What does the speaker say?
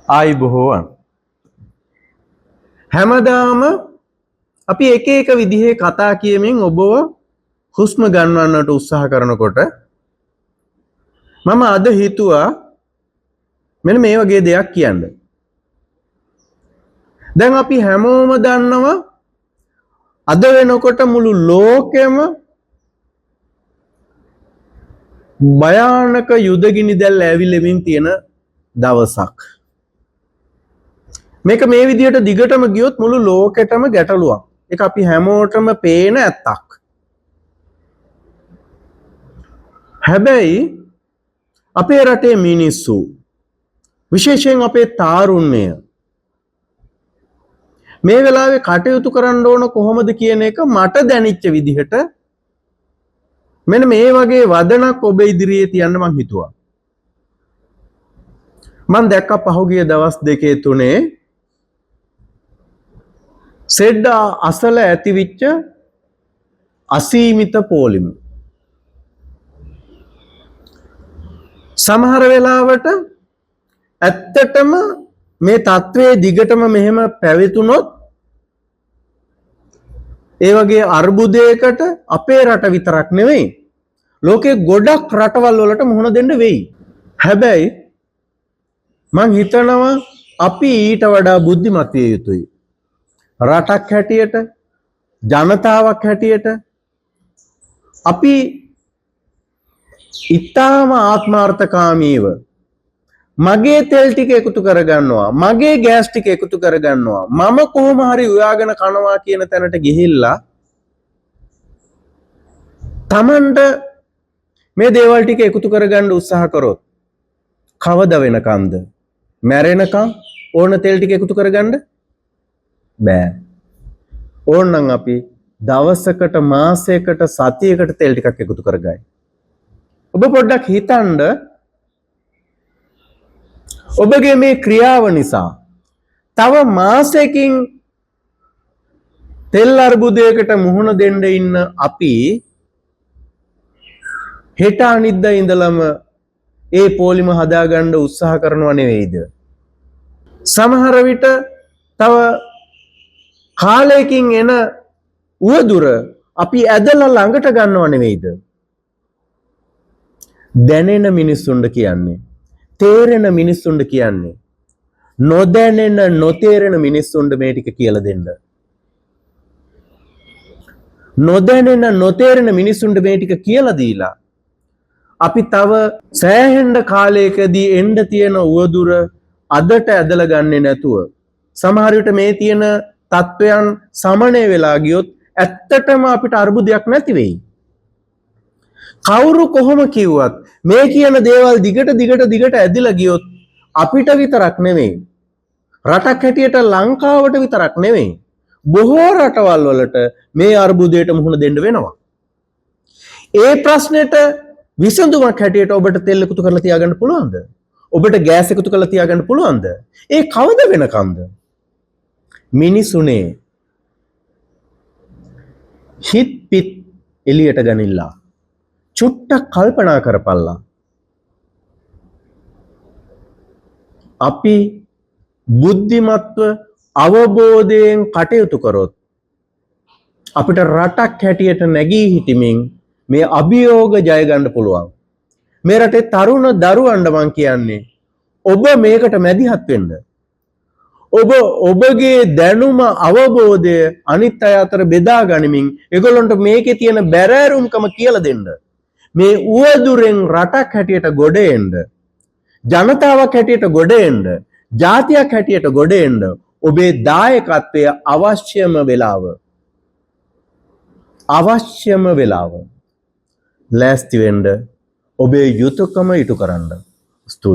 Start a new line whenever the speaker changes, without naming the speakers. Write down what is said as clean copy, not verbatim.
ආයුබෝවන් හැමදාම අපි එක එක විදිහේ කතා කියමින් ඔබව හුස්ම ගන්නවන්නට උත්සාහ කරනකොට මම අද හිතුවා මෙන්න මේ වගේ දෙයක් කියන්න. දැන් අපි හැමෝම දන්නවා අද වෙනකොට මුළු ලෝකෙම භයානක යුදගිනි දැල් ඇවිලෙමින් තියෙන දවසක්. මේක මේ විදිහට දිගටම ගියොත් මුළු ලෝකෙටම ගැටලුවක්. ඒක අපි හැමෝටම පේන ඇත්තක්. හැබැයි අපේ රටේ මිනිස්සු විශේෂයෙන් අපේ තාරුණ්‍යය මේ වෙලාවේ කටයුතු කරන්න ඕන කොහොමද කියන එක මට දැනෙච්ච විදිහට මෙන්න මේ වගේ වදනක් ඔබ ඉදිරියේ තියන්න මං හිතුවා. මං දැක්ක පහුගිය දවස් දෙකේ තුනේ සෙඩ්ඩ අසල ඇතිවිච්ච අසීමිත පෝලිම. සමහර වෙලාවට ඇත්තටම මේ තත්ත්වයේ දිගටම මෙහෙම පැවතුනොත් ඒ වගේ අර්බුදයකට අපේ රට විතරක් නෙවෙයි ලෝකේ ගොඩක් රටවල් වලට මුහුණ දෙන්න වෙයි. හැබැයි මං හිතනවා අපි ඊට වඩා බුද්ධිමත් විය යුතුයි. රටක් හැටියට ජනතාවක් හැටියට අපි ඊටාම ආත්මාර්ථකාමීව මගේ තෙල් ටික එකතු කරගන්නවා මගේ ගෑස් ටික එකතු කරගන්නවා මම කොහොම හරි උයාගෙන කනවා කියන තැනට ගිහිල්ලා Tamanට මේ දේවල් ටික එකතු කරගන්න උත්සාහ කරොත් කවද වෙනකන්ද මැරෙනකම් ඕන තෙල් ටික එකතු කරගන්න බෑ. ඕනනම් අපි දවසකට මාසයකට සතියකට තෙල් ටිකක් එකතු කරගයි. ඔබ පොඩ්ඩක් හිතන්න ඔබගේ මේ ක්‍රියාව නිසා තව මාසයකින් තෙල් අර්බුදයකට මුහුණ දෙන්න ඉන්න අපි හෙට අනිද්දා ඉඳලම ඒ පොලිම හදාගන්න උත්සාහ කරනව නෙවෙයිද? සමහර විට තව කාලයකින් එන උවදුර අපි ඇදලා ළඟට ගන්නව නෙවෙයිද? දැනෙන මිනිස්සුන්ට කියන්නේ තේරෙන මිනිස්සුන්ට කියන්නේ නොදැනෙන නොතේරෙන මිනිස්සුන්ට මේ ටික කියලා දෙන්න. නොදැනෙන නොතේරෙන මිනිස්සුන්ට මේ ටික කියලා දීලා අපි තව සෑහෙන කාලයකදී එන්න තියෙන උවදුර අදට ඇදලා ගන්නේ නැතුව සමහර විට මේ තියෙන තත්වයන් සමනය වෙලා ගියොත් ඇත්තටම අපිට අර්බුදයක් නැති වෙයි. කවුරු කොහොම කිව්වත් මේ කියන දේවල් දිගට ඇදිලා ගියොත් අපිට විතරක් නෙමෙයි රටක් හැටියට ලංකාවට විතරක් නෙමෙයි බොහෝ රටවල් වලට මේ අර්බුදයට මුහුණ දෙන්න වෙනවා. ඒ ප්‍රශ්නෙට විසඳුමක් හැටියට ඔබට තෙල් එකතු කරලා තියාගන්න පුළුවන්ද? ඔබට ගෑස් එකතු කරලා තියාගන්න පුළුවන්ද? ඒ කවද වෙනකම්ද? මිනිසුනේ හිත පිට එළියට ගනිලා චුට්ටක් කල්පනා කරපල්ලා. අපි බුද්ධිමත්ව අවබෝධයෙන් කටයුතු කරොත් අපිට රටක් හැටියට නැගී හිටමින් මේ අභියෝග ජය ගන්න පුළුවන්. මේ රටේ තරුණ දරුවන්ට මං කියන්නේ ඔබ මේකට මැදිහත් වෙන්න. ඔබගේ දැනුම අවබෝධය අනිත් අය අතර බෙදා ගනිමින් ඒගොල්ලන්ට මේකේ තියෙන බැරෑරුම්කම කියලා දෙන්න. මේ උවදුරෙන් රටක් හැටියට ගොඩ එන්න ජනතාවක් හැටියට ගොඩ එන්න ජාතියක් හැටියට ගොඩ එන්න ඔබේ දායකත්වය අවශ්‍යම වෙලාව ලෑස්ති වෙන්න ඔබේ යුතුයකම ඉටු කරන්න. ස්තුතියි.